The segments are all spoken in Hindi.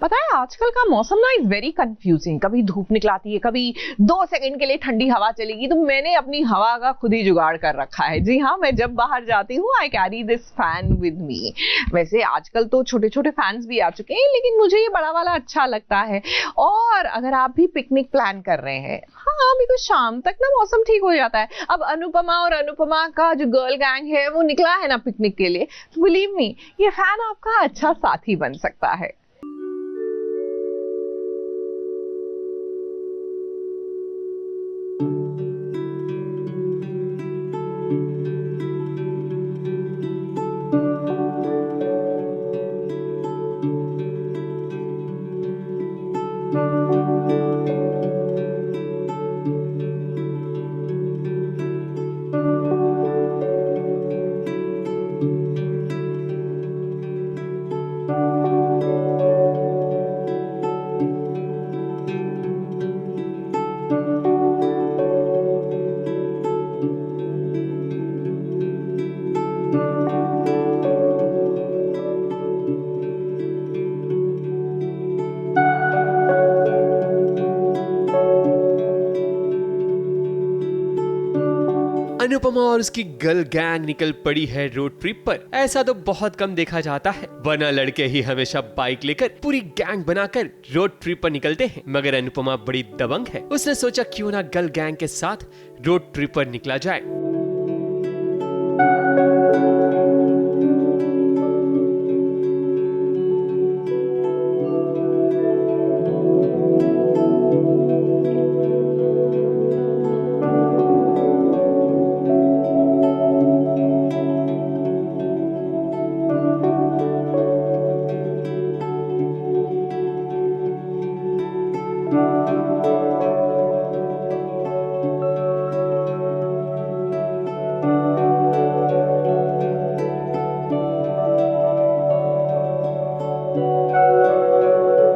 पता है आजकल का मौसम ना इज वेरी कंफ्यूजिंग। कभी धूप निकलाती है, कभी 2 सेकंड के लिए ठंडी हवा चलेगी। तो मैंने अपनी हवा का खुद ही जुगाड़ कर रखा है। जी हाँ, मैं जब बाहर जाती हूँ I carry this fan with me. वैसे आजकल तो छोटे छोटे फैंस भी आ चुके हैं, लेकिन मुझे ये बड़ा वाला अच्छा लगता है। और अगर आप भी पिकनिक प्लान कर रहे हैं, हाँ बिकॉज शाम तक ना मौसम ठीक हो जाता है। अब अनुपमा और अनुपमा का जो गर्ल गैंग है वो निकला है ना पिकनिक के लिए, तो बिलीव मी ये फैन आपका अच्छा साथी बन सकता है। अनुपमा और उसकी गर्ल गैंग निकल पड़ी है रोड ट्रिप पर। ऐसा तो बहुत कम देखा जाता है, वरना लड़के ही हमेशा बाइक लेकर पूरी गैंग बनाकर रोड ट्रिप पर निकलते हैं। मगर अनुपमा बड़ी दबंग है, उसने सोचा क्यों ना गर्ल गैंग के साथ रोड ट्रिप पर निकला जाए।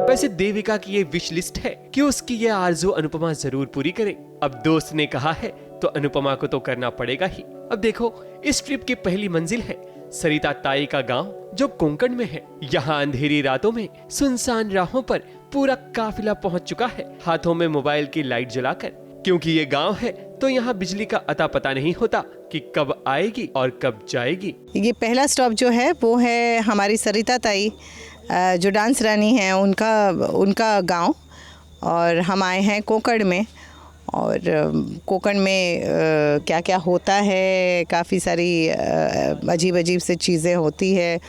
वैसे देविका की ये विश लिस्ट है कि उसकी ये आरज़ू अनुपमा जरूर पूरी करे। अब दोस्त ने कहा है तो अनुपमा को तो करना पड़ेगा ही। अब देखो, इस ट्रिप की पहली मंजिल है सरिता ताई का गांव, जो कोंकण में है। यहाँ अंधेरी रातों में सुनसान राहों पर पूरा काफिला पहुंच चुका है, हाथों में मोबाइल की लाइट जलाकर। क्योंकि ये गांव है तो यहाँ बिजली का अता पता नहीं होता कि कब आएगी और कब जाएगी। ये पहला स्टॉप जो है वो है हमारी सरिता ताई, जो डांस रानी है, उनका गांव। और हम आए हैं कोंकण में। और कोंकण में क्या क्या होता है, काफ़ी सारी अजीब अजीब से चीज़ें होती है।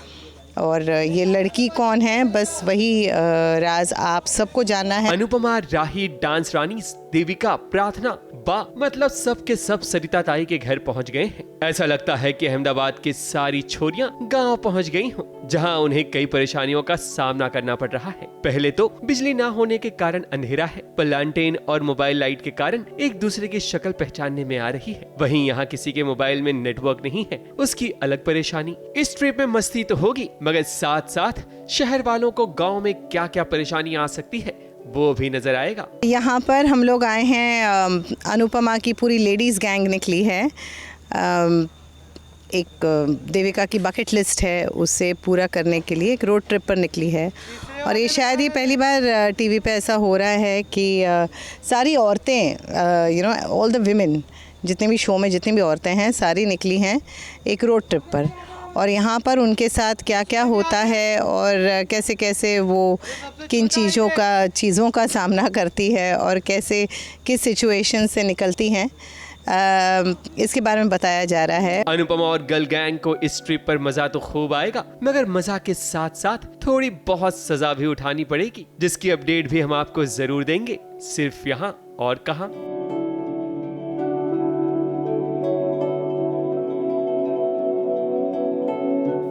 और ये लड़की कौन है, बस वही राज आप सबको जानना है। अनुपमा, राही, डांस रानी, देविका, प्रार्थना, बा मतलब सब के सब सरिता ताई के घर पहुंच गए हैं। ऐसा लगता है कि अहमदाबाद की सारी छोरियां गांव पहुंच गई हों, जहां उन्हें कई परेशानियों का सामना करना पड़ रहा है। पहले तो बिजली ना होने के कारण अंधेरा है, पर लैंटेन और मोबाइल लाइट के कारण एक दूसरे की शक्ल पहचानने में आ रही है। वहीं यहाँ किसी के मोबाइल में नेटवर्क नहीं है, उसकी अलग परेशानी। इस ट्रिप में मस्ती तो होगी, मगर साथ साथ शहर वालों को गाँव में क्या क्या परेशानी आ सकती है वो भी नजर आएगा। यहाँ पर हम लोग आए हैं, अनुपमा की पूरी लेडीज़ गैंग निकली है। एक देविका की बकेट लिस्ट है, उसे पूरा करने के लिए एक रोड ट्रिप पर निकली है। और ये शायद ही पहली बार टीवी पे ऐसा हो रहा है कि सारी औरतें, ऑल द विमेन, जितने भी शो में जितनी भी औरतें हैं सारी निकली हैं एक रोड ट्रिप पर। और यहाँ पर उनके साथ क्या क्या होता है और कैसे कैसे वो किन चीज़ों का सामना करती है और कैसे किस सिचुएशन से निकलती हैं, इसके बारे में बताया जा रहा है। अनुपमा और गर्ल गैंग को इस ट्रिप पर मजा तो खूब आएगा, मगर मजा के साथ साथ थोड़ी बहुत सजा भी उठानी पड़ेगी, जिसकी अपडेट भी हम आपको जरूर देंगे, सिर्फ यहाँ और कहाँ।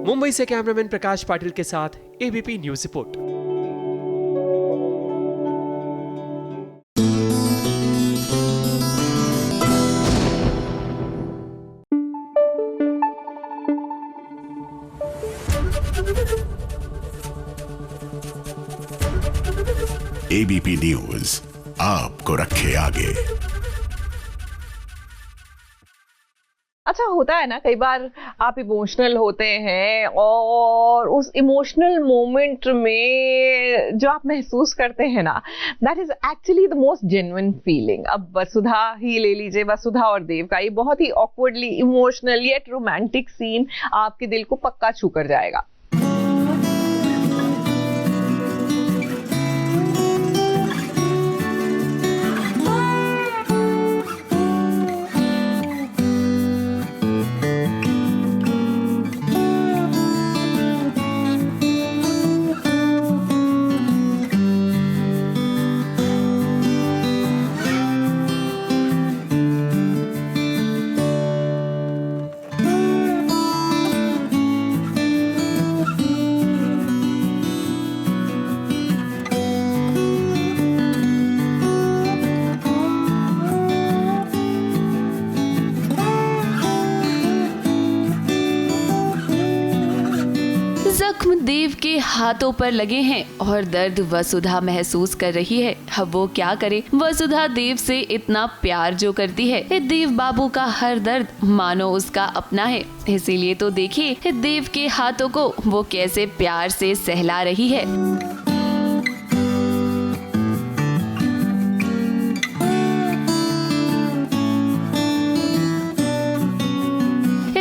मुंबई से कैमरामैन प्रकाश पाटिल के साथ ABP news report. ABP news आपको रखे आगे। अच्छा होता है ना, कई बार आप इमोशनल होते हैं और उस इमोशनल मोमेंट में जो आप महसूस करते हैं ना, that is actually the most genuine feeling. अब वसुधा ही ले लीजिए, वसुधा और देव का ये बहुत ही awkwardly emotional yet romantic scene आपके दिल को पक्का छू कर जाएगा। जख्म देव के हाथों पर लगे हैं और दर्द वसुधा महसूस कर रही है। अब वो क्या करे? वसुधा देव से इतना प्यार जो करती है, देव बाबू का हर दर्द मानो उसका अपना है। इसीलिए तो देखिए देव के हाथों को वो कैसे प्यार से सहला रही है।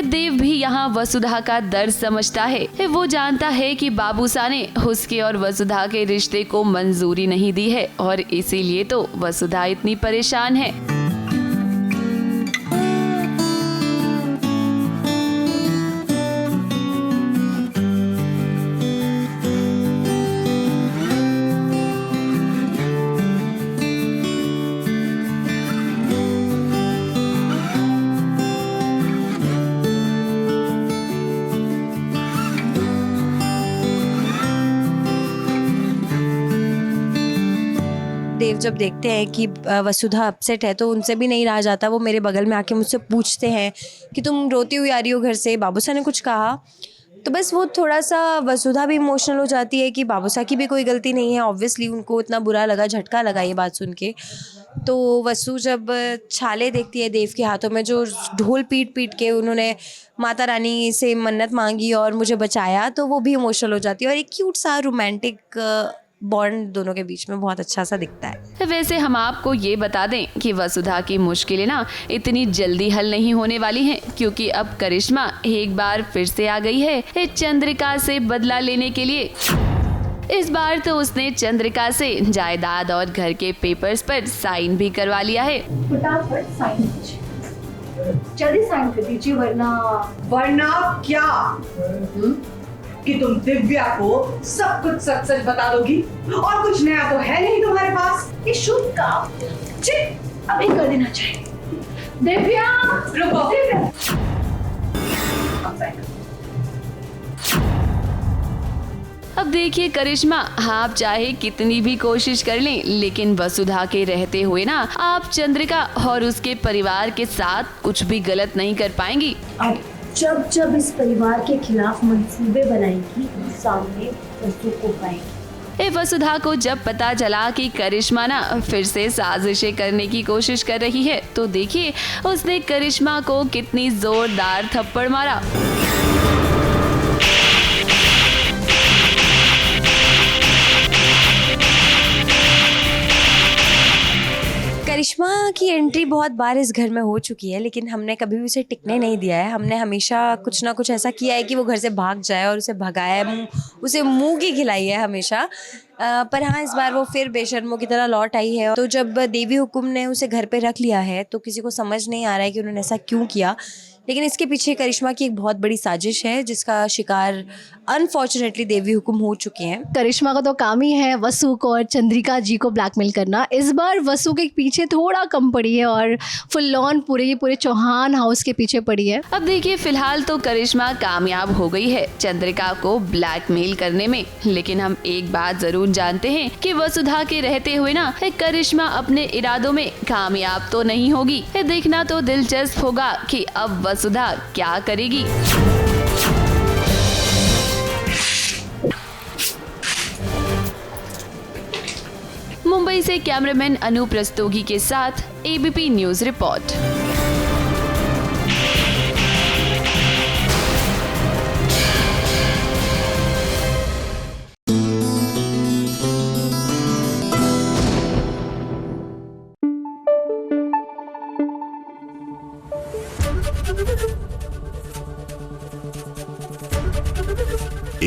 देव भी यहाँ वसुधा का दर्द समझता है। वो जानता है कि बाबूसा ने उसके और वसुधा के रिश्ते को मंजूरी नहीं दी है और इसीलिए तो वसुधा इतनी परेशान है। देव जब देखते हैं कि वसुधा अपसेट है तो उनसे भी नहीं रहा जाता। वो मेरे बगल में आके मुझसे पूछते हैं कि तुम रोती हुई आ रही हो घर से, बाबूसा ने कुछ कहा? तो बस वो थोड़ा सा वसुधा भी इमोशनल हो जाती है कि बाबूसा की भी कोई गलती नहीं है। ऑब्वियसली उनको इतना बुरा लगा, झटका लगा ये बात सुन के। तो वसु जब छाले देखती है देव के हाथों में, जो ढोल पीट पीट के उन्होंने माता रानी से मन्नत मांगी और मुझे बचाया, तो वो भी इमोशनल हो जाती है और एक क्यूट सा रोमांटिक बॉन्ड दोनों के बीच में बहुत अच्छा सा दिखता है। वैसे हम आपको ये बता दें कि वसुधा की मुश्किलें ना इतनी जल्दी हल नहीं होने वाली हैं, क्योंकि अब करिश्मा एक बार फिर से आ गई है चंद्रिका से बदला लेने के लिए। इस बार तो उसने चंद्रिका से जायदाद और घर के पेपर्स पर साइन भी करवा लिया है। फटाफट साइन कीजिए, जल्दी साइन कर दीजिए, वरना क्या कि तुम दिव्या को सब कुछ सच सच बता दोगी और कुछ नया तो है नहीं तुम्हारे पास। ये शुभ काम अभी कर देना चाहिए। दिव्या रुको, दिव्या अब देखिए करिश्मा, आप चाहे कितनी भी कोशिश कर लें, लेकिन वसुधा के रहते हुए ना आप चंद्रिका और उसके परिवार के साथ कुछ भी गलत नहीं कर पाएंगी। अब जब जब इस परिवार के खिलाफ मंसूबे बनाएगी, सामने वसु को पाएगी। वसुधा को जब पता चला कि करिश्मा ना फिर से साजिशें करने की कोशिश कर रही है, तो देखिए उसने करिश्मा को कितनी जोरदार थप्पड़ मारा। करिश्मा की एंट्री बहुत बार इस घर में हो चुकी है, लेकिन हमने कभी भी उसे टिकने नहीं दिया है। हमने हमेशा कुछ ना कुछ ऐसा किया है कि वो घर से भाग जाए और उसे भगाया है, उसे मुंह की खिलाई है हमेशा। पर हाँ, इस बार वो फिर बेशर्मों की तरह लौट आई है। तो जब देवी हुकुम ने उसे घर पे रख लिया है तो किसी को समझ नहीं आ रहा है कि उन्होंने ऐसा क्यों किया, लेकिन इसके पीछे करिश्मा की एक बहुत बड़ी साजिश है जिसका शिकार अनफॉर्चुनेटली देवी हुकुम हो चुके हैं। करिश्मा का तो काम ही है वसु को और चंद्रिका जी को ब्लैकमेल करना। इस बार वसु के पीछे थोड़ा कम पड़ी है और फुल ऑन पूरे चौहान हाउस के पीछे पड़ी है। अब देखिए फिलहाल तो करिश्मा कामयाब हो गई है चंद्रिका को ब्लैकमेल करने में, लेकिन हम एक बात जरूर जानते हैं कि वसुधा के रहते हुए ना करिश्मा अपने इरादों में कामयाब तो नहीं होगी। देखना तो दिलचस्प होगा कि अब वसुधा क्या करेगी। मुंबई से कैमरामैन अनूप रस्तोगी के साथ ABP news report.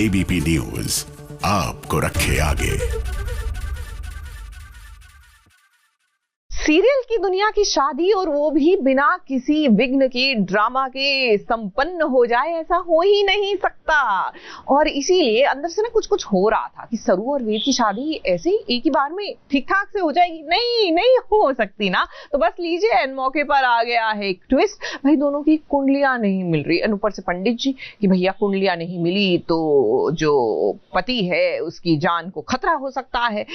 ABP news आपको रखे आगे। सीरियल की दुनिया की शादी, और वो भी बिना किसी विघ्न के, ड्रामा के संपन्न हो जाए, ऐसा हो ही नहीं सकता। और इसीलिए अंदर से ना कुछ कुछ हो रहा था कि सरू और वेद की शादी ऐसे ही एक ही बार में ठीक ठाक से हो जाएगी। नहीं हो सकती ना। तो बस लीजिए, एन मौके पर आ गया है एक ट्विस्ट। भाई दोनों की कुंडलियां नहीं मिल रही, ऊपर से पंडित जी कि भैया कुंडलियां नहीं मिली तो जो पति है उसकी जान को खतरा हो सकता है।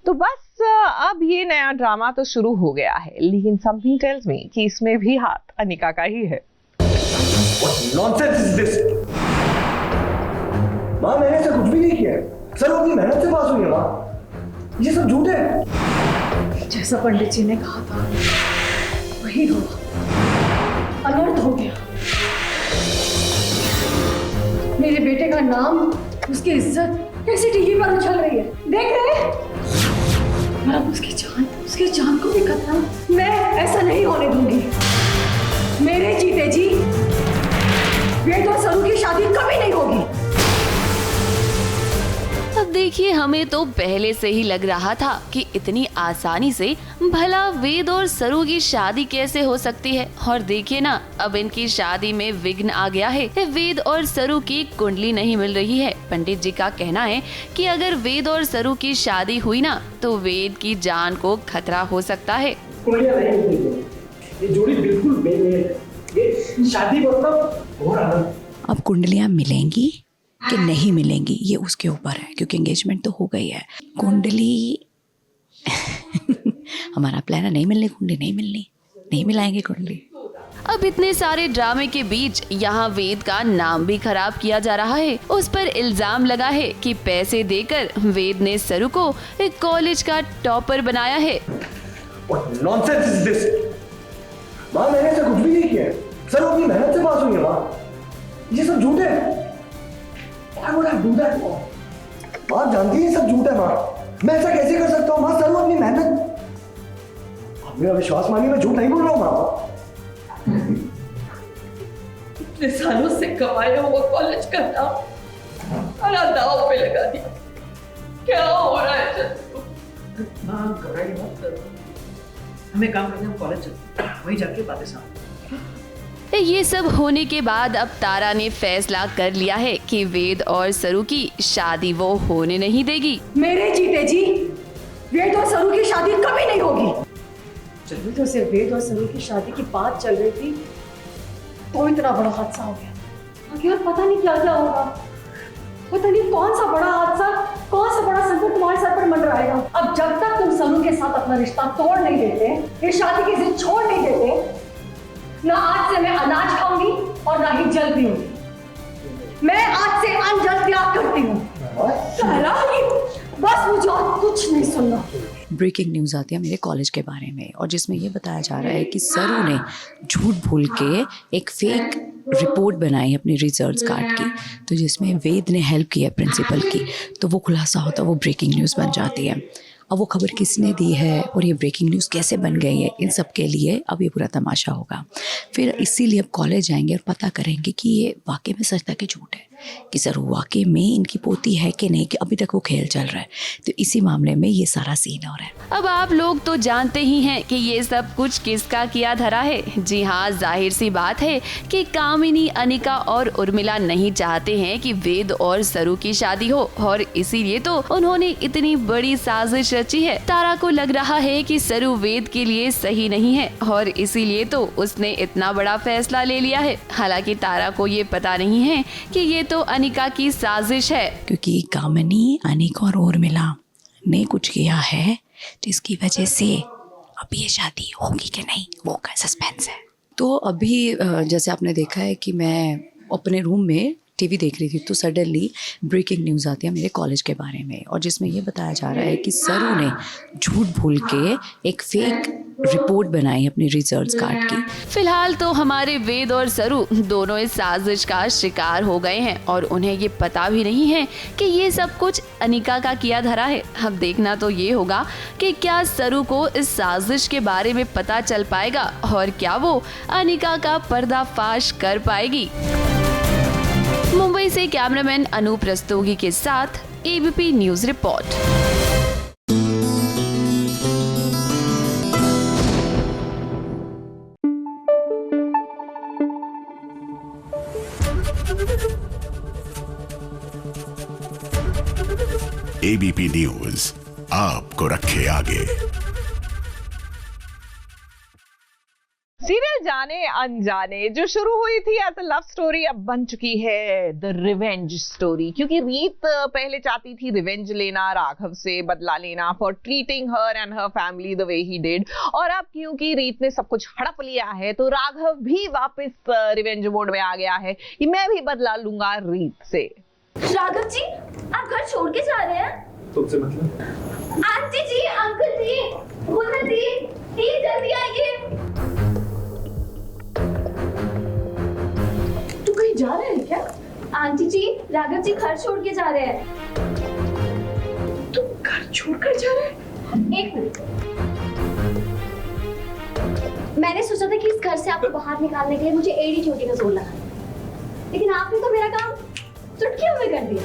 तो बस अब ये नया ड्रामा तो शुरू हो गया है, लेकिन समथिंग टेल्स मी कि इसमें भी हाथ अनिका का ही है। What nonsense is this? माँ, मैंने ऐसा कुछ भी नहीं किया है। सर, वो अपनी मेहनत से पास हुई है माँ। ये सब झूठ है। जैसा पंडित जी ने कहा था वही हुआ, अनर्थ हो गया। मेरे बेटे का नाम, उसकी इज्जत कैसे टीवी पर उछल रही है, देख रहे हैं? और अब उसकी जान को भी खतरा। मैं ऐसा नहीं होने दूंगी। मेरे जीते जी वेद और सरू की शादी कभी नहीं होगी। अब देखिए, हमें तो पहले से ही लग रहा था कि इतनी आसानी से भला वेद और सरू की शादी कैसे हो सकती है। और देखिए ना, अब इनकी शादी में विघ्न आ गया है। वेद और सरू की कुंडली नहीं मिल रही है। पंडित जी का कहना है कि अगर वेद और सरू की शादी हुई ना तो वेद की जान को खतरा हो सकता है। ये जोड़ी बिल्कुल बेमेल है। ये शादी मतलब घोर आनंद। अब कुंडलियां मिलेंगी कि नहीं मिलेंगी ये उसके ऊपर है, क्योंकि एंगेजमेंट तो हो गई है। कुंडली हमारा प्लान है नहीं मिलने, कुंडली नहीं मिलनी, नहीं मिलाएंगे कुंडली। अब इतने सारे ड्रामे के बीच यहाँ वेद का नाम भी खराब किया जा रहा है। उस पर इल्जाम लगा है कि पैसे देकर वेद ने सरू को एक कॉलेज का टॉपर बनाया है। What nonsense is this? माँ, मैंने ऐसा कुछ भी नहीं किया है। सर, वो अपनी मेहनत से पास हुई है माँ। ये सब झूठ है। Why would I do that, माँ? माँ जानती है ये सब झूठ है माँ। मैं ऐसा कैसे कर सकता हूँ माँ? सर, वो अपनी मेहनत, आप मेरा विश्वास मानिए, मैं झूठ नहीं बोल रहा हूँ माँ। इतने सालों से कमाया हुआ कॉलेज का नाम सारा दांव पे लगा दिया। क्या हो रहा है चंद्रू? माँ, घबराइए मत, हमें काम करना, कॉलेज चलते हैं, वहीं जाके बातें सामने। ये सब होने के बाद अब तारा ने फैसला कर लिया है कि वेद और सरू की शादी वो होने नहीं देगी। मेरे जीते जी वेद और सरू की शादी कभी नहीं होगी। जब तो सिर्फ वेद और सरू की शादी की बात चल रही थी तो इतना बड़ा हादसा हो गया। आगे और पता नहीं क्या क्या होगा। पता नहीं कौन सा बड़ा हादसा, कौन सा बड़ा संकट तुम्हारे सर पर मंडराएगा। अब जब तक तुम सरू के साथ अपना रिश्ता तोड़ नहीं देते, ये शादी की जिद छोड़ नहीं देते, ना आज से मैं अनाज खाऊंगी और ना ही जल पीऊंगी। मैं आज से अन्न जल त्याग करती हूँ। बस मुझे और कुछ नहीं सुनना। ब्रेकिंग न्यूज़ आती है मेरे कॉलेज के बारे में, और जिसमें ये बताया जा रहा है कि सरू ने झूठ भूल के एक फेक रिपोर्ट बनाई अपनी रिजल्ट्स कार्ड की, तो जिसमें वेद ने हेल्प की है प्रिंसिपल की, तो वो खुलासा होता है, वो ब्रेकिंग न्यूज़ बन जाती है। अब वो खबर किसने दी है और ये ब्रेकिंग न्यूज़ कैसे बन गई है, इन सब के लिए अब ये पूरा तमाशा होगा। फिर इसीलिए अब कॉलेज जाएंगे और पता करेंगे कि ये वाकई में सच था कि झूठ है, कि सर वाकई में इनकी पोती है कि नहीं, कि अभी तक वो खेल चल रहा है। तो इसी मामले में ये सारा सीन हो रहा है। अब आप लोग तो जानते ही हैं कि ये सब कुछ किसका किया धरा है। जी हाँ, जाहिर सी बात है कि कामिनी, अनिका और उर्मिला नहीं चाहते हैं कि वेद और सरू की शादी हो, और इसीलिए तो उन्होंने इतनी बड़ी साजिश रची है। तारा को लग रहा है कि सरू वेद के लिए सही नहीं है, और इसीलिए तो उसने इतना बड़ा फैसला ले लिया है। हालांकि तारा को ये पता नहीं है कि ये तो अनिका की साजिश है, क्योंकि कामिनी, अनिका और उर्मिला ने कुछ किया है जिसकी वजह से अब ये शादी होगी कि नहीं वो का सस्पेंस है। तो अभी जैसे आपने देखा है कि मैं अपने रूम में टीवी देख रही थी, तो सडनली ब्रेकिंग न्यूज़ आती है मेरे कॉलेज के बारे में, और जिसमें ये बताया जा रहा है कि सरू ने झूठ भूल के एक फेक रिपोर्ट बनाई अपनी रिजल्ट्स कार्ड की। फिलहाल तो हमारे वेद और सरू दोनों इस साजिश का शिकार हो गए हैं, और उन्हें ये पता भी नहीं है कि ये सब कुछ अनिका का किया धरा है। अब देखना तो ये होगा कि क्या सरू को इस साजिश के बारे में पता चल पाएगा, और क्या वो अनिका का पर्दाफाश कर पाएगी। मुंबई से कैमरामैन अनूप रस्तोगी के साथ ABP news report. ABP news आपको रखे आगे। सीरियल जाने अनजाने जो शुरू हुई थी एज अ लव स्टोरी अब बन चुकी है द रिवेंज स्टोरी, क्योंकि रीत पहले चाहती थी रिवेंज लेना, राघव से बदला लेना for treating her and her family the way he did, और अब क्योंकि रीत ने सब कुछ हड़प लिया है तो राघव भी वापस रिवेंज मोड में आ गया है कि मैं भी बदला लूंगा रीत से। राघव जी, आप घर छोड़ के जा रहे हैं? तुमसे मतलब? Aunty ji, uncle ji, Munna ji, please जल्दी आइए। तू कहीं जा रहे हैं क्या? आंटी जी, राघव जी घर छोड़ के जा रहे हैं। तुम घर छोड़कर जा रहे हैं? एक मिनट, मैंने सोचा था कि इस घर से आपको बाहर निकालने के लिए मुझे एड़ी चोटी का जोर लगा, लेकिन आपने तो मेरा काम चुटकियों में कर दिया।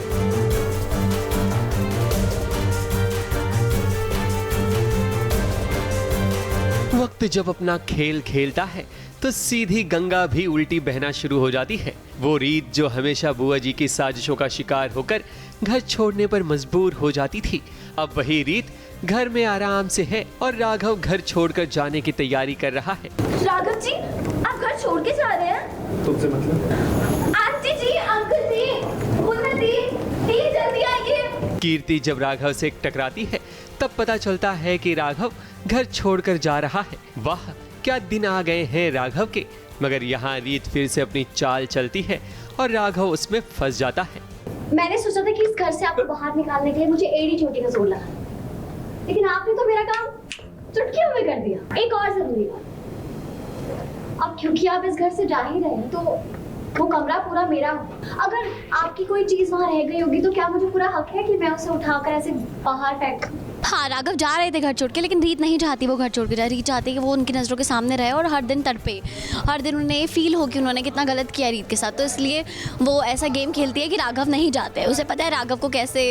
वक्त जब अपना खेल खेलता है तो सीधी गंगा भी उल्टी बहना शुरू हो जाती है। वो रीत जो हमेशा बुआ जी की साजिशों का शिकार होकर घर छोड़ने पर मजबूर हो जाती थी, अब वही रीत घर में आराम से है और राघव घर छोड़कर जाने की तैयारी कर रहा है। राघव जी, आप घर छोड़ के जा रहे हैं? तुमसे मतलब? Aunty ji, uncle ji, Munna ji, please जल्दी आइए। कीर्ति जब राघव से टकराती है तब पता चलता है कि राघव घर छोड़कर जा रहा है। वाह, क्या दिन आ गए हैं राघव के। मगर यहाँ रीत फिर से अपनी चाल चलती है और राघव उसमें फंस जाता है। मैंने सोचा था कि इस घर से आपको बाहर निकालने के लिए मुझे एड़ी चोटी का जोर लगा, लेकिन आपने तो मेरा काम चुटकियों में कर दिया। एक और जरूरी बात, अब क्योंकि आप इस घर से जा ही रहे हैं तो वो कमरा पूरा मेरा हो। अगर आपकी कोई चीज वहाँ रह गई होगी तो क्या मुझे पूरा हक है कि मैं उसे उठाकर ऐसे बाहर फेंक दूं? हाँ, राघव जा रहे थे घर छोड़ के, लेकिन रीत नहीं चाहती वो घर छोड़ के जाए। रीत चाहती है कि वो उनकी नज़रों के सामने रहे और हर दिन तड़पे, हर दिन उन्हें ये फील हो कि उन्होंने कितना गलत किया रीत के साथ। तो इसलिए वो ऐसा गेम खेलती है कि राघव नहीं जाते हैं। उसे पता है राघव को कैसे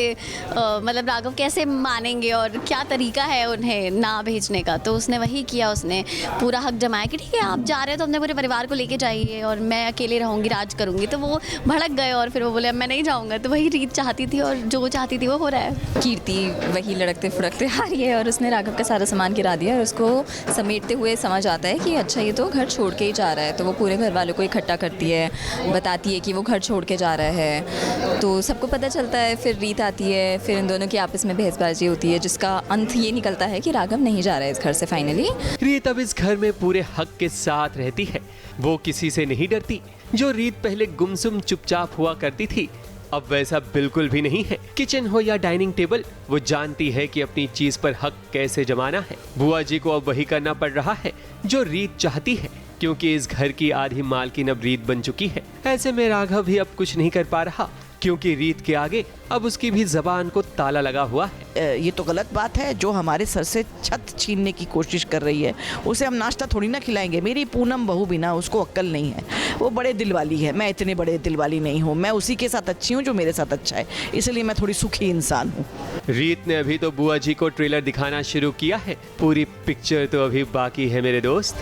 मतलब राघव कैसे मानेंगे और क्या तरीका है उन्हें ना भेजने का। तो उसने वही किया, उसने पूरा हक जमाया कि ठीक है आप जा रहे हो तो अपने पूरे परिवार को लेके जाइए और मैं अकेले रहूँगी, राज करूँगी। तो वो भड़क गए और फिर वो बोले अब मैं नहीं जाऊँगा। तो वही रीत चाहती थी और जो चाहती थी वो हो रहा है। कीर्ति वही लड़कते फुड़कते आ रही है और उसने राघव का सारा सामान गिरा दिया और उसको समेटते हुए समझ आता है कि अच्छा ये तो घर छोड़ के ही जा रहा है। तो वो पूरे घर वालों को इकट्ठा करती है, बताती है कि वो घर छोड़ के जा रहा है। तो सबको पता चलता है, फिर रीत आती है, फिर इन दोनों की आपस में बहसबाजी होती है जिसका अंत ये निकलता है कि राघव नहीं जा रहा है इस घर से फाइनली। रीत अब इस घर में पूरे हक के साथ रहती है, वो किसी से नहीं डरती। जो रीत पहले गुमसुम चुपचाप हुआ करती थी अब वैसा बिल्कुल भी नहीं है। किचन हो या डाइनिंग टेबल, वो जानती है कि अपनी चीज पर हक कैसे जमाना है। बुआ जी को अब वही करना पड़ रहा है जो रीत चाहती है, क्योंकि इस घर की आधी मालकिन अब रीत बन चुकी है। ऐसे में राघव भी अब कुछ नहीं कर पा रहा, क्योंकि रीत के आगे अब उसकी भी जबान को ताला लगा हुआ है। ये तो गलत बात है, जो हमारे सर से छत छीनने की कोशिश कर रही है उसे हम नाश्ता थोड़ी ना खिलाएंगे। मेरी पूनम बहू भी ना, उसको अक्ल नहीं है, वो बड़े दिल वाली है, मैं इतने बड़े दिल वाली नहीं हूँ। मैं उसी के साथ अच्छी हूँ जो मेरे साथ अच्छा है, इसलिए मैं थोड़ी सुखी इंसान हूँ। रीत ने अभी तो बुआ जी को ट्रेलर दिखाना शुरू किया है, पूरी पिक्चर तो अभी बाकी है मेरे दोस्त।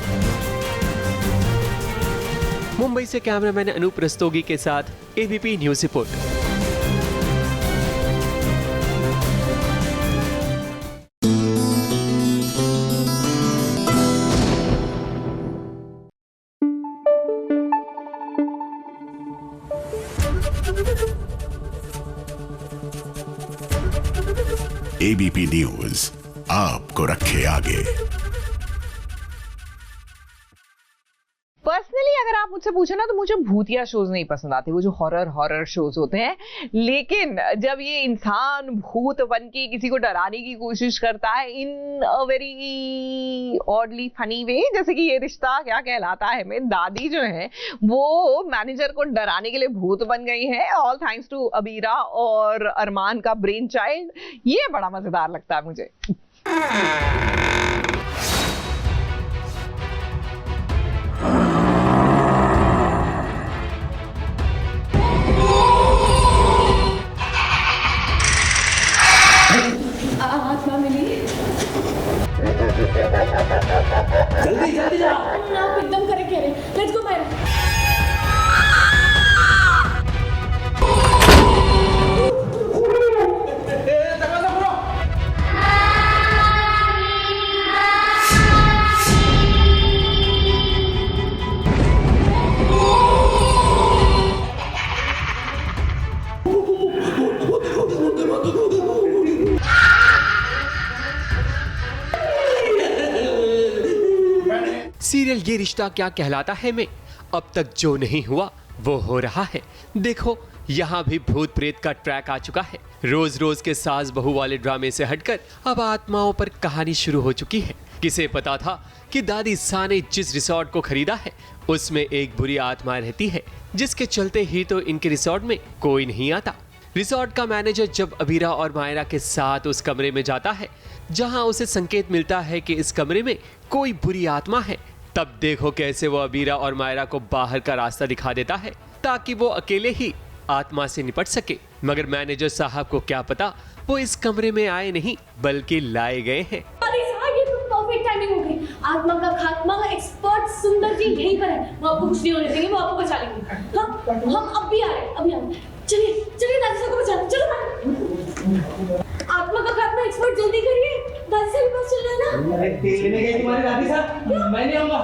मुंबई से कैमरामैन अनूप रस्तोगी के साथ ABP news report. ABP news आपको रखे आगे। पर्सनली अगर आप मुझसे पूछे ना तो मुझे भूतिया शोज नहीं पसंद आते, वो जो हॉरर शोज होते हैं। लेकिन जब ये इंसान भूत बन के किसी को डराने की कोशिश करता है in a very oddly funny way, जैसे कि ये रिश्ता क्या कहलाता है में दादी जो है वो मैनेजर को डराने के लिए भूत बन गई है, ऑल थैंक्स टू अबीरा और अरमान का ब्रेन चाइल्ड। ये बड़ा मजेदार लगता है मुझे। सीरियल ये रिश्ता क्या कहलाता है में अब तक जो नहीं हुआ वो हो रहा है। देखो यहाँ भी भूत प्रेत का ट्रैक आ चुका है। रोज रोज के सास बहू वाले ड्रामे से हटकर अब आत्माओं पर कहानी शुरू हो चुकी है। किसे पता था कि दादी सा ने जिस रिसोर्ट को खरीदा है उसमें एक बुरी आत्मा रहती है, जिसके चलते ही तो इनके रिसोर्ट में कोई नहीं आता। रिसोर्ट का मैनेजर जब अबीरा और मायरा के साथ उस कमरे में जाता है जहां उसे संकेत मिलता है कि इस कमरे में कोई बुरी आत्मा है, तब देखो कैसे वो अबीरा और मायरा को बाहर का रास्ता दिखा देता है ताकि वो अकेले ही आत्मा से निपट सके। मगर मैनेजर साहब को क्या पता वो इस कमरे में आए नहीं बल्कि लाए गए हैं। परफेक्ट टाइमिंग हो गई। आत्मा का खात्मा एक्सपर्ट सुंदर जी यहीं पर है, वो आपको कुछ नहीं होने देंगे, वो आपको बचा लेंगे। हम अब भी आ रहे हैं, अभी आ रहे हैं। चलिए चलिए दादी साहब को बचाना, चलो। आत्मा का खात्मा एक्सपर्ट जल्दी करिए, दादी साहब के पास चल रहे हैं ना। अरे तेल लेने गई तुम्हारी दादी साहब, मैं नहीं आऊंगा।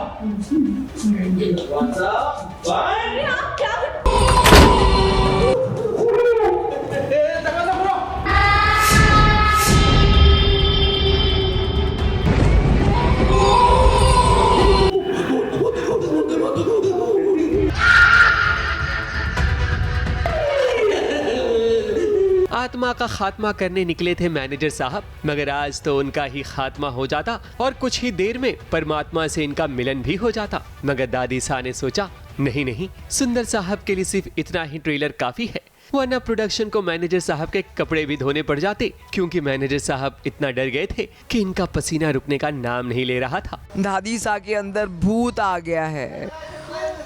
अरे आप क्या आत्मा का खात्मा करने निकले थे मैनेजर साहब, मगर आज तो उनका ही खात्मा हो जाता और कुछ ही देर में परमात्मा से इनका मिलन भी हो जाता। मगर दादी सा ने सोचा नहीं नहीं, सुंदर साहब के लिए सिर्फ इतना ही ट्रेलर काफी है, वरना प्रोडक्शन को मैनेजर साहब के कपड़े भी धोने पड़ जाते, क्योंकि मैनेजर साहब इतना डर गए थे कि इनका पसीना रुकने का नाम नहीं ले रहा था। दादी सा के अंदर भूत आ गया है,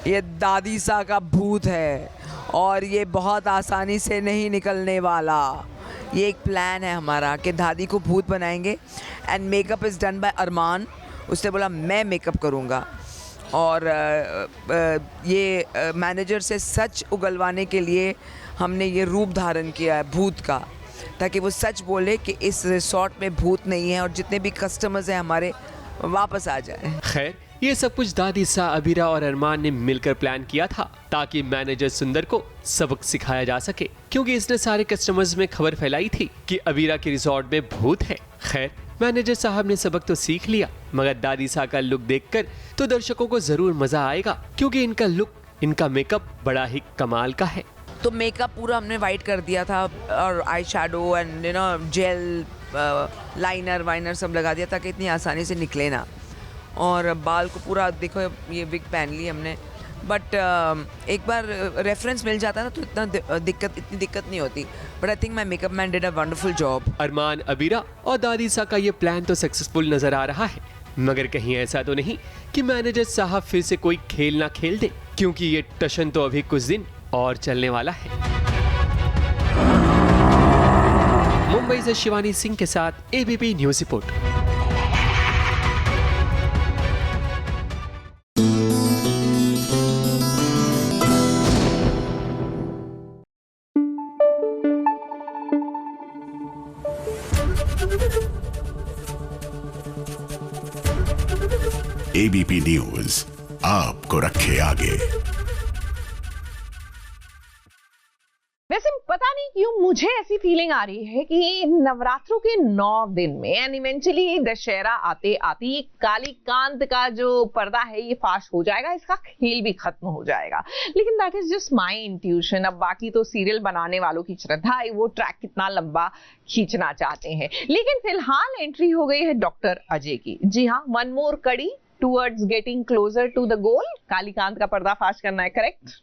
ये दादी सा का भूत है और ये बहुत आसानी से नहीं निकलने वाला। ये एक प्लान है हमारा कि दादी को भूत बनाएंगे and makeup is done by Armaan. उसने बोला मैं मेकअप करूँगा और ये मैनेजर से सच उगलवाने के लिए हमने ये रूप धारण किया है भूत का, ताकि वो सच बोले कि इस रिसोर्ट में भूत नहीं है और जितने भी कस्टमर्स हैं हमारे वापस आ जाए। खैर ये सब कुछ दादी सा, अबीरा और अरमान ने मिलकर प्लान किया था ताकि मैनेजर सुंदर को सबक सिखाया जा सके, क्योंकि इसने सारे कस्टमर्स में खबर फैलाई थी कि अबीरा के रिसोर्ट में भूत है। खैर मैनेजर साहब ने सबक तो सीख लिया, मगर दादी सा का लुक देखकर तो दर्शकों को जरूर मजा आएगा, क्योंकि इनका लुक, इनका मेकअप बड़ा ही कमाल का है। तो मेकअप पूरा हमने वाइट कर दिया था और eye shadow and gel liner winer सब लगा दिया ताकि इतनी आसानी से निकले ना। और बाल को पूरा देखो ये विग पहन ली हमने, बट एक बार रेफरेंस मिल जाता ना तो इतनी दिक्कत नहीं होती। But I think my makeup man did a wonderful job. Armaan, Abira और दादी सा का ये प्लान तो सक्सेसफुल नजर आ रहा है, मगर कहीं ऐसा तो नहीं कि मैनेजर साहब फिर से कोई खेल ना खेल दे, क्योंकि ये टशन तो अभी कुछ दिन और चलने वाला है। मुंबई से शिवानी सिंह के साथ ABP news report. ABP news आपको रखे आगे। वैसे पता नहीं क्यों मुझे ऐसी फीलिंग आ रही है कि नवरात्रों के 9 दिन में एंड इवेंचुअली दशहरा आते आते ये कालीकांत का जो पर्दा है ये फाश हो जाएगा, इसका खेल भी खत्म हो जाएगा। लेकिन that is just my intuition. अब बाकी तो सीरियल बनाने वालों की श्रद्धा है, वो ट्रैक कितना लंबा खींचना चाहते हैं। लेकिन फिलहाल एंट्री हो गई है डॉक्टर अजय की। जी हाँ, वन मोर कड़ी towards getting closer to the goal. Kalikant का पर्दाफाश करना है, करेक्ट?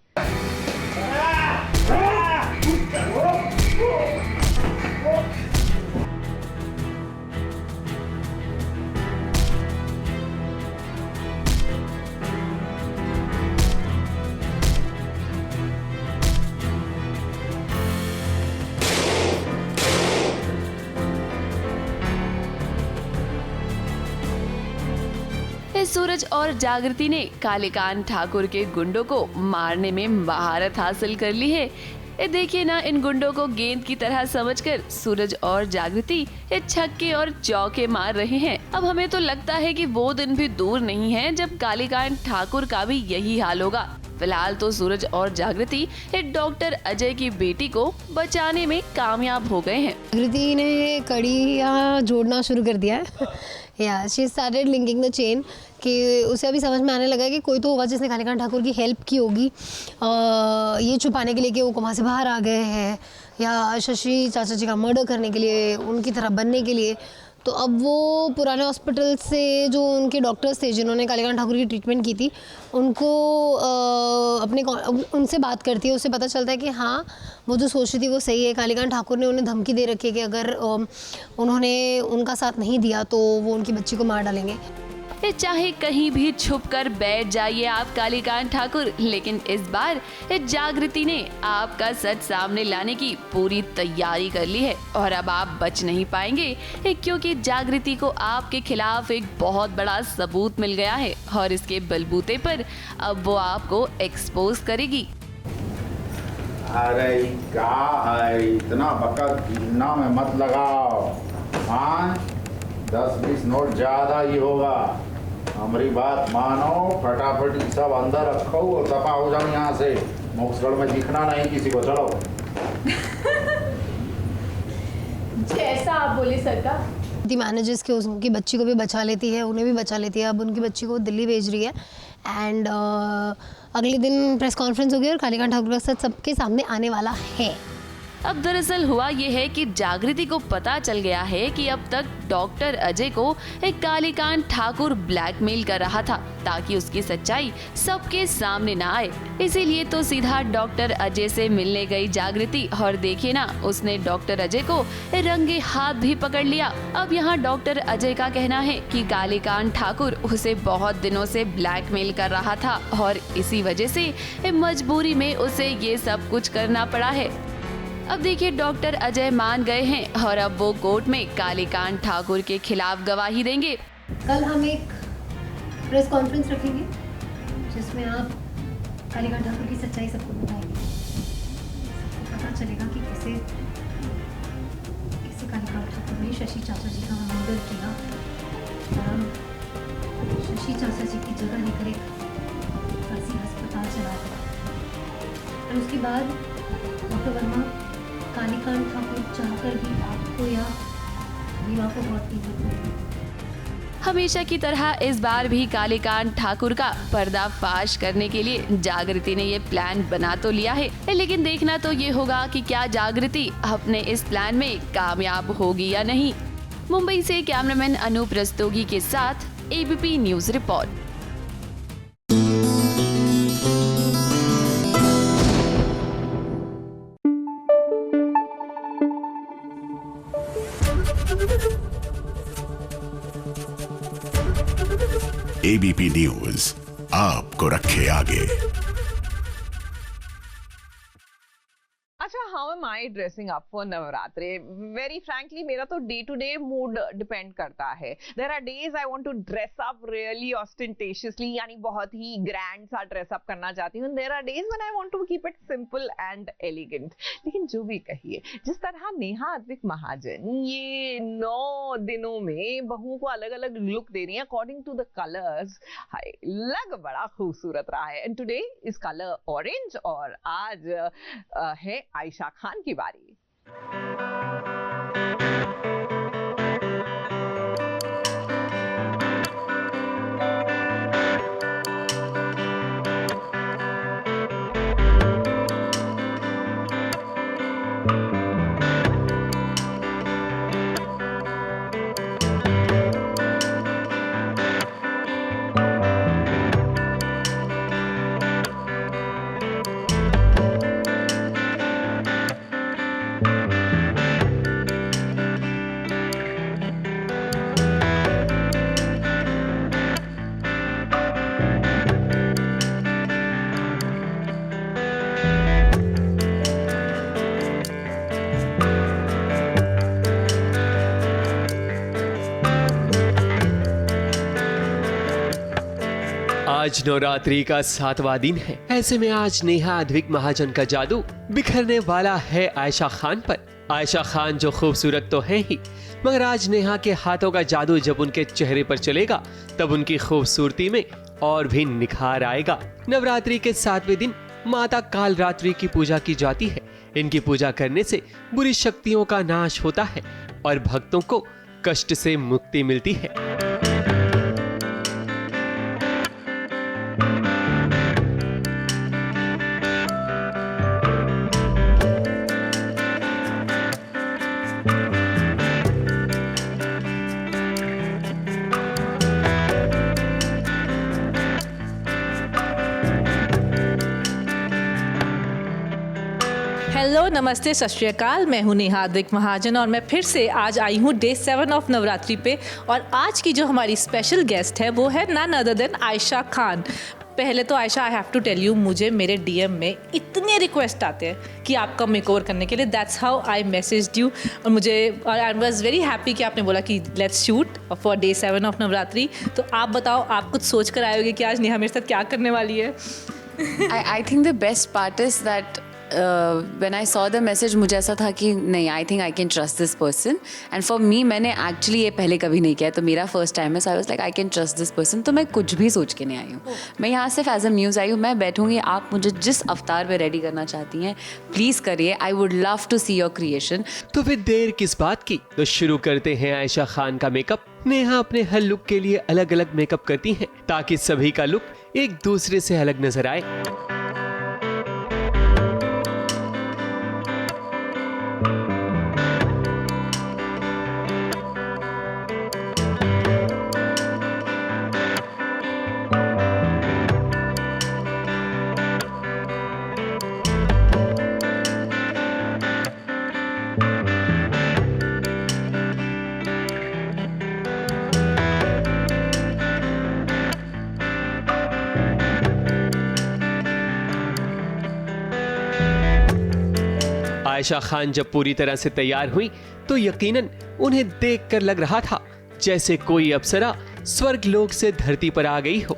सूरज और जागृति ने कालीकांत ठाकुर के गुंडों को मारने में महारत हासिल कर ली है। ये देखिए ना, इन गुंडों को गेंद की तरह समझकर सूरज और जागृति ये छक्के और चौके मार रहे हैं। अब हमें तो लगता है कि वो दिन भी दूर नहीं है जब कालीकांत ठाकुर का भी यही हाल होगा। फिलहाल तो सूरज और जागृति डॉक्टर अजय की बेटी को बचाने में कामयाब हो गए हैं। जागृति ने कड़ियाँ जोड़ना शुरू कर दिया है। या she started linking the chain कि उसे अभी समझ में आने लगा है कि कोई तो होगा जिसने कालीकांत ठाकुर की हेल्प की होगी ये छुपाने के लिए कि वो कोमा से बाहर आ गए हैं, या शशि चाचा जी का मर्डर करने के लिए, उनकी तरह बनने के लिए। तो अब वो पुराने हॉस्पिटल से जो उनके डॉक्टर्स थे जिन्होंने कालीकांत ठाकुर की ट्रीटमेंट की थी, उनको उनसे बात करती है। उससे पता चलता है कि हाँ, वो जो सोच रही थी वो सही है। कालीकांत ठाकुर ने उन्हें धमकी दे रखी है कि अगर उन्होंने उनका साथ नहीं दिया तो वो उनकी बच्ची को मार डालेंगे। चाहे कहीं भी छुपकर बैठ जाइए आप कालीकांत ठाकुर, लेकिन इस बार जागृति ने आपका सच सामने लाने की पूरी तैयारी कर ली है और अब आप बच नहीं पाएंगे, क्योंकि जागृति को आपके खिलाफ एक बहुत बड़ा सबूत मिल गया है और इसके बलबूते पर अब वो आपको एक्सपोज करेगी। अरे क्या है, इतना बकत गिनना में मत लगाओ। 10-20 नोट ज्यादा ही होगा। हमारी बात मानो, फटाफट ये सब अंदर रखो और दफा हो जाओ यहाँ से। मोक्सगढ़ में दिखना नहीं किसी को। चलो। जैसा आप बोले सरकार। मैनेजर्स के उनकी बच्ची को भी बचा लेती है, उन्हें भी बचा लेती है। अब उनकी बच्ची को दिल्ली भेज रही है एंड अगले दिन प्रेस कॉन्फ्रेंस होगी और कालीकांत ठाकुर का सच सबके सामने आने वाला है। अब दरअसल हुआ ये है कि जागृति को पता चल गया है कि अब तक डॉक्टर अजय को एक कालीकांत ठाकुर ब्लैकमेल कर रहा था ताकि उसकी सच्चाई सबके सामने ना आए। इसीलिए तो सीधा डॉक्टर अजय से मिलने गई जागृति और देखिए ना, उसने डॉक्टर अजय को रंगे हाथ भी पकड़ लिया। अब यहाँ डॉक्टर अजय का कहना है कि कालीकांत ठाकुर उसे बहुत दिनों से ब्लैकमेल कर रहा था और इसी वजह से मजबूरी में उसे ये सब कुछ करना पड़ा है। अब देखिए, डॉक्टर अजय मान गए हैं और अब वो कोर्ट में कालीकांत ठाकुर के खिलाफ गवाही देंगे। कल हम एक प्रेस कॉन्फ्रेंस रखेंगे जिसमें आप कालीकांत ठाकुर की सच्चाई सबको बताएंगे। सबको पता चलेगा कि कैसे कालीकांत ठाकुर ने शशि चाचा जी का मर्डर किया और शशि चाचा जी की जगह लेकर एक खांसी अस्पताल चलाया और उसके बाद डॉक्टर वर्मा कालीकांत ठाकुर चाहकर भी आपको या रीवा को बहुत कीमत। हमेशा की तरह इस बार भी कालीकांत ठाकुर का पर्दाफाश करने के लिए जागृति ने ये प्लान बना तो लिया है, लेकिन देखना तो ये होगा कि क्या जागृति अपने इस प्लान में कामयाब होगी या नहीं। मुंबई से कैमरामैन अनूप रस्तोगी के साथ ABP news report. ABP news आपको रखे आगे। अच्छा, how am I dressing up for Navratre? Very frankly मेरा तो day to day mood depend करता है। There are days I want to dress up really ostentatiously, यानी बहुत ही ग्रैंड सा ड्रेस अप करना चाहती हूँ। There are days when I want to keep it simple and elegant. लेकिन जो भी कहिए, जिस तरह नेहा अद्विक महाजन ये 9 दिनों में बहुओं को अलग अलग लुक दे रही है अकॉर्डिंग टू द कलर्स, हाय लग बड़ा खूबसूरत रहा है। And today is colour orange और आज है आयशा खान की बारी। आज नवरात्रि का 7वां दिन है। ऐसे में आज नेहा अद्विक महाजन का जादू बिखरने वाला है आयशा खान पर। आयशा खान जो खूबसूरत तो है ही, मगर आज नेहा के हाथों का जादू जब उनके चेहरे पर चलेगा तब उनकी खूबसूरती में और भी निखार आएगा। नवरात्रि के 7वें दिन माता कालरात्रि की पूजा की जाती है। इनकी पूजा करने से बुरी शक्तियों का नाश होता है और भक्तों को कष्ट से मुक्ति मिलती है। हेलो, नमस्ते, सत श्री अकाल। मैं हूँ नेहा द्विक महाजन और मैं फिर से आज आई हूँ डे 7 ऑफ नवरात्रि पे। और आज की जो हमारी स्पेशल गेस्ट है वो है none other than Ayesha Khan. पहले तो Ayesha, I have to tell you, मुझे मेरे डीएम में इतने रिक्वेस्ट आते हैं कि आपका मेकओवर करने के लिए। That's how I messaged you. और आई वाज वेरी हैप्पी कि आपने बोला कि let's shoot for day 7 of Navratri. तो आप बताओ, आप कुछ सोच कर आए होगे कि आज नेहा मेरे साथ क्या करने वाली है? I think the best part is that when I saw the message, मुझे ऐसा था कि नहीं, I think I can trust this person. And for me, मैंने actually ये पहले कभी नहीं किया, तो मेरा first time है, so I was like I can trust this person. तो मैं कुछ भी सोच के नहीं आई हूँ। मैं यहाँ सिर्फ एज अ म्यूज़ आई हूँ। मैं बैठूँगी, आप मुझे जिस अवतार में रेडी करना चाहती हैं प्लीज़ करिए। I would love to see your creation. तो फिर देर किस बात की, तो शुरू करते हैं आयशा खान का मेकअप। नेहा अपने हर लुक के लिए अलग अलग मेकअप करती हैं ताकि सभी का लुक एक दूसरे से अलग नजर आए। आयशा खान जब पूरी तरह से तैयार हुई तो यकीनन उन्हें देखकर लग रहा था जैसे कोई अप्सरा स्वर्ग लोक से धरती पर आ गई हो।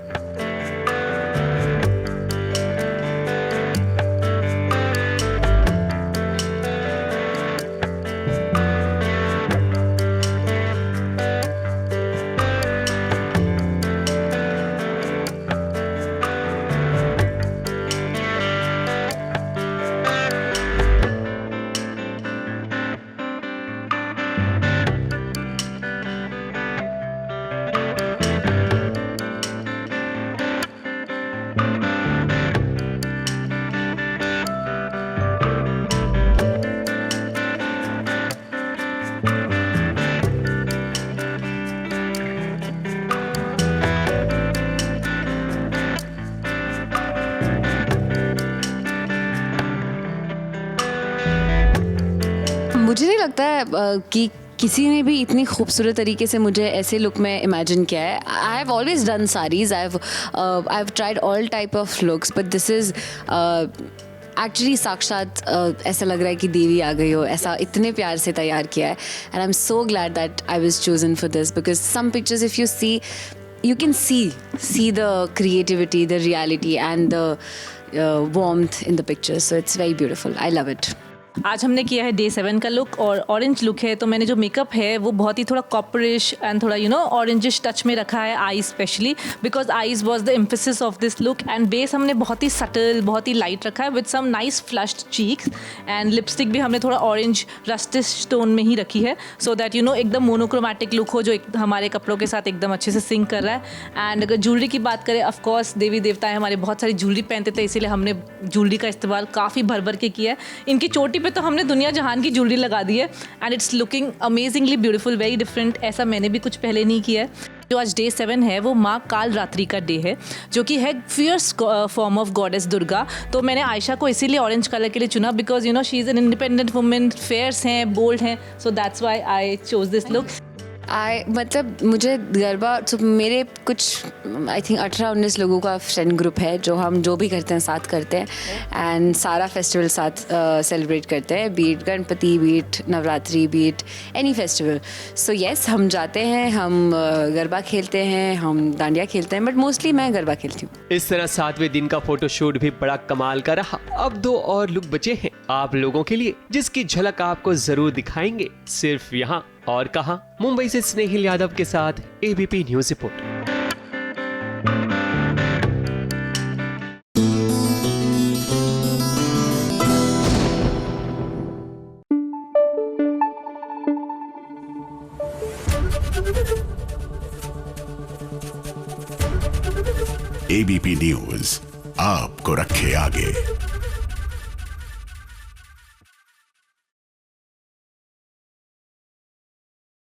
मुझे नहीं लगता है कि किसी ने भी इतनी खूबसूरत तरीके से मुझे ऐसे लुक में इमेजिन किया है। I have always done saris, I have tried all type of looks, but this is actually साक्षात ऐसा लग रहा है कि देवी आ गई हो, ऐसा इतने प्यार से तैयार किया है। And I am so glad that I was chosen for this because some pictures if you see, you can see the creativity, the reality and the warmth in the pictures. So it's very beautiful. I love it. आज हमने किया है डे 7 का लुक और ऑरेंज लुक है, तो मैंने जो मेकअप है वो बहुत ही थोड़ा कॉपरिश एंड थोड़ा ऑरेंजिश टच में रखा है। I specially because eyes was the emphasis of this look. And base हमने बहुत ही सटल, बहुत ही लाइट रखा है with some nice flushed cheeks. And lipstick भी हमने थोड़ा ऑरेंज रस्टिश टोन में ही रखी है, सो दैट एकदम मोनोक्रोमैटिक लुक हो जो हमारे कपड़ों के साथ एकदम अच्छे से सिंक कर रहा है। एंड अगर ज्वेलरी की बात करें, ऑफकोर्स देवी देवताएं हमारे बहुत सारी ज्वेलरी पहनते थे, इसीलिए हमने ज्वेलरी का इस्तेमाल काफ़ी भर भर के किया है। इनकी चोटी पे तो हमने दुनिया जहान की ज्वेलरी लगा दी है and it's looking amazingly beautiful, very different. ऐसा मैंने भी कुछ पहले नहीं किया है। जो आज डे 7 है वो माँ कालरात्रि का डे है, जो कि है fierce form of goddess Durga. तो मैंने आयशा को इसीलिए ऑरेंज कलर के लिए चुना because she is an independent women, fierce हैं, बोल्ड हैं, so that's why I chose this look. मतलब मुझे गरबा, तो मेरे कुछ आई थिंक 18-19 लोगों का फ्रेंड ग्रुप है जो हम जो भी करते हैं साथ करते हैं एंड सारा फेस्टिवल साथ सेलिब्रेट करते हैं, be it Ganpati, be it Navratri, be it any festival. So yes, हम जाते हैं, हम गरबा खेलते हैं, हम डांडिया खेलते हैं, बट मोस्टली मैं गरबा खेलती हूँ। इस तरह 7वें दिन का फोटोशूट भी बड़ा कमाल का रहा। अब 2 और लुक बचे हैं आप लोगों के लिए, जिसकी झलक आपको जरूर दिखाएंगे, सिर्फ यहाँ और कहाँ। मुंबई से स्नेहिल यादव के साथ ABP news report. ABP news आपको रखे आगे।